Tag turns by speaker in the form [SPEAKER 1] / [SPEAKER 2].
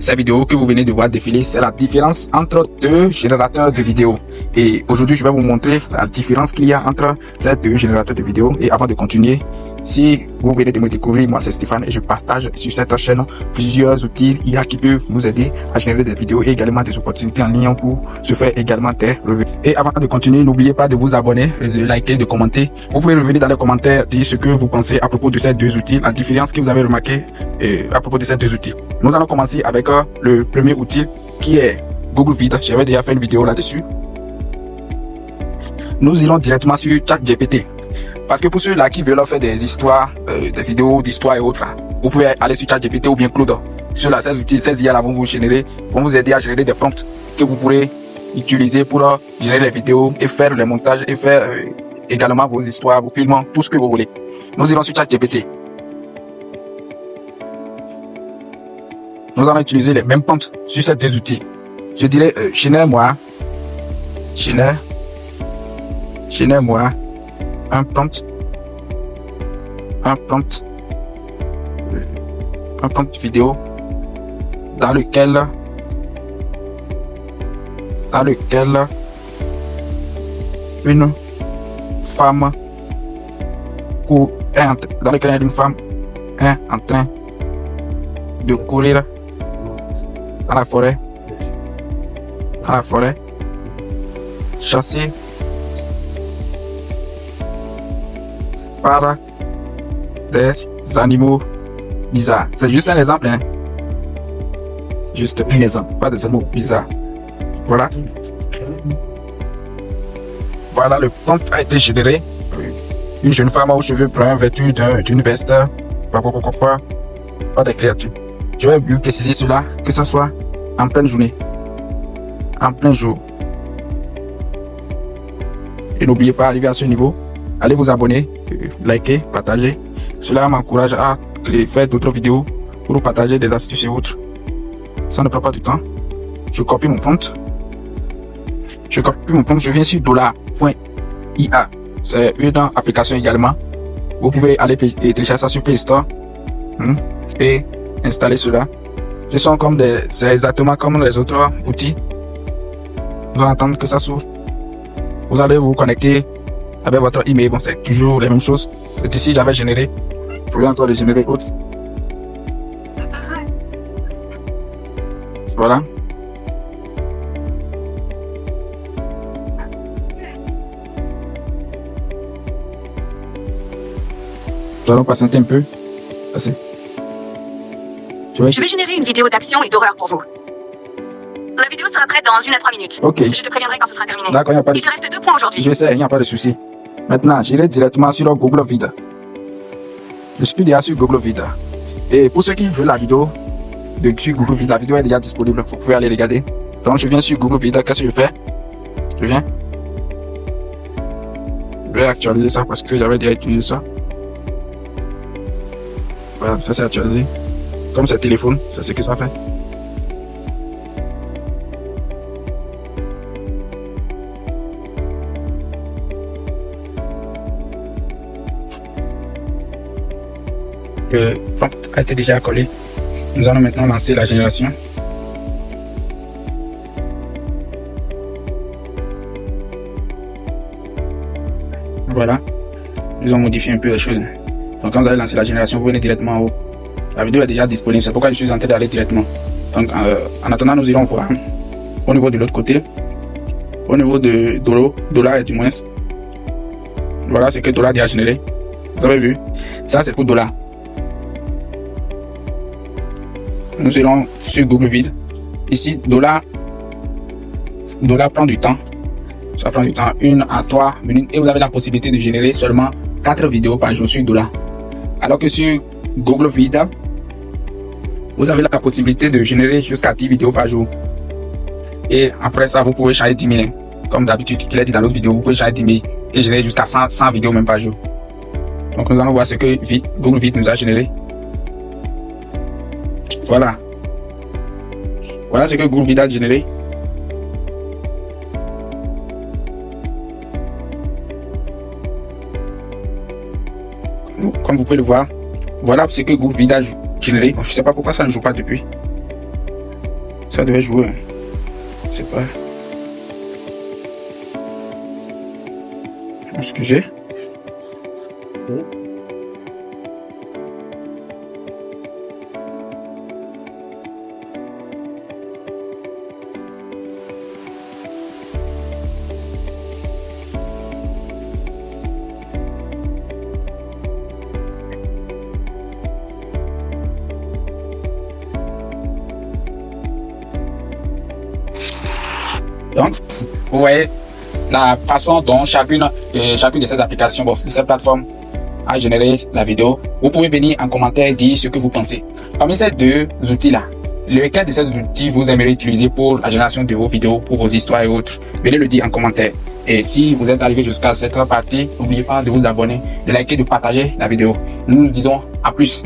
[SPEAKER 1] Cette vidéo que vous venez de voir défiler, c'est la différence entre deux générateurs de vidéos. Et aujourd'hui, je vais vous montrer la différence qu'il y a entre ces deux générateurs de vidéos. Et avant de continuer, si vous venez de me découvrir, moi c'est Stéphane et je partage sur cette chaîne plusieurs outils IA qui peuvent nous aider à générer des vidéos et également des opportunités en ligne pour se faire également des revenus. Et avant de continuer, n'oubliez pas de vous abonner, de liker, de commenter. Vous pouvez revenir dans les commentaires, dire ce que vous pensez à propos de ces deux outils, la différence que vous avez remarqué à propos de ces deux outils. Nous allons commencer avec le premier outil qui est Google Vid. J'avais déjà fait une vidéo là-dessus. Nous irons directement sur ChatGPT. Parce que pour ceux-là qui veulent faire des histoires, des vidéos d'histoire et autres, là, vous pouvez aller sur ChatGPT ou bien Claude. Ceux-là, ces outils, ces IA là vont vous aider à générer des prompts que vous pourrez utiliser pour générer les vidéos et faire le montage et faire également vos histoires, vos films, tout ce que vous voulez. Nous irons sur ChatGPT. Nous allons utiliser les mêmes prompts sur ces deux outils. Je dirais, génère-moi un prompt vidéo dans lequel une femme est en train de courir dans la forêt, chassée par des animaux bizarres. C'est juste un exemple, hein. Juste un exemple, pas des animaux bizarres. Voilà. Voilà, le prompt a été généré. Une jeune femme aux cheveux bruns vêtue d'une veste, pas des créatures. Je vais mieux préciser cela, que ce soit en pleine journée, en plein jour. Et n'oubliez pas, arriver à ce niveau, allez vous abonner, liker, partager. Cela m'encourage à faire d'autres vidéos pour partager des astuces et autres. Ça ne prend pas du temps. Je copie mon prompt. Je viens sur $.ia. C'est une application également. Vous pouvez aller télécharger ça sur Play Store et installer cela. C'est exactement comme les autres outils. Vous allez attendre que ça s'ouvre. Vous allez vous connecter avec votre email. Bon, c'est toujours les mêmes choses. C'est ici j'avais généré. Il faut encore les générer autres. Voilà. Nous allons patienter un peu. Assez.
[SPEAKER 2] Je vais générer une vidéo d'action et d'horreur pour vous. La vidéo sera prête dans 1 à 3 minutes.
[SPEAKER 1] Ok.
[SPEAKER 2] Je te préviendrai quand ce sera terminé.
[SPEAKER 1] D'accord, il n'y a pas de...
[SPEAKER 2] Il te reste 2 points aujourd'hui.
[SPEAKER 1] Je sais, il n'y a pas de souci. Maintenant, j'irai directement sur Google Vid. Je suis déjà sur Google Vid. Et pour ceux qui veulent la vidéo sur Google Vid, la vidéo est déjà disponible. Vous pouvez aller regarder. Donc, je viens sur Google Vid. Qu'est-ce que je fais? Je vais actualiser ça parce que j'avais déjà utilisé ça. Voilà, ça c'est actualisé. Comme c'est téléphone, c'est ce que ça fait. Le prompt a été déjà collé. Nous allons maintenant lancer la génération. Voilà. Ils ont modifié un peu les choses. Donc quand vous allez lancer la génération, vous venez directement en haut. La vidéo est déjà disponible, c'est pourquoi je suis en train d'aller directement. Donc en attendant, nous irons voir au niveau de l'autre côté. Au niveau de dollar et du moins. Voilà ce que dollar a déjà généré. Vous avez vu? Ça c'est pour dollar. Nous irons sur Google Vid. Ici, dollar prend du temps. Ça prend du temps, 1 à 3 minutes. Et vous avez la possibilité de générer seulement 4 vidéos par jour sur dollar. Alors que sur Google Vid, vous avez la possibilité de générer jusqu'à 10 vidéos par jour. Et après ça, vous pouvez changer 10 000. Comme d'habitude, qu'il a dit dans l'autre vidéo, vous pouvez changer 10 000 et générer jusqu'à 100 vidéos même par jour. Donc nous allons voir ce que Google Vid nous a généré. Voilà. Voilà ce que Google Vid a généré. Comme vous pouvez le voir, voilà ce que Google Vid a généré. Je ne sais pas pourquoi ça ne joue pas depuis. Ça devait jouer. C'est pas. Excusez. Donc, vous voyez la façon dont chacune de ces applications, de ces plateformes a généré la vidéo. Vous pouvez venir en commentaire dire ce que vous pensez. Parmi ces deux outils-là, lequel de ces outils vous aimeriez utiliser pour la génération de vos vidéos, pour vos histoires et autres? Venez le dire en commentaire. Et si vous êtes arrivé jusqu'à cette partie, n'oubliez pas de vous abonner, de liker, de partager la vidéo. Nous nous disons à plus.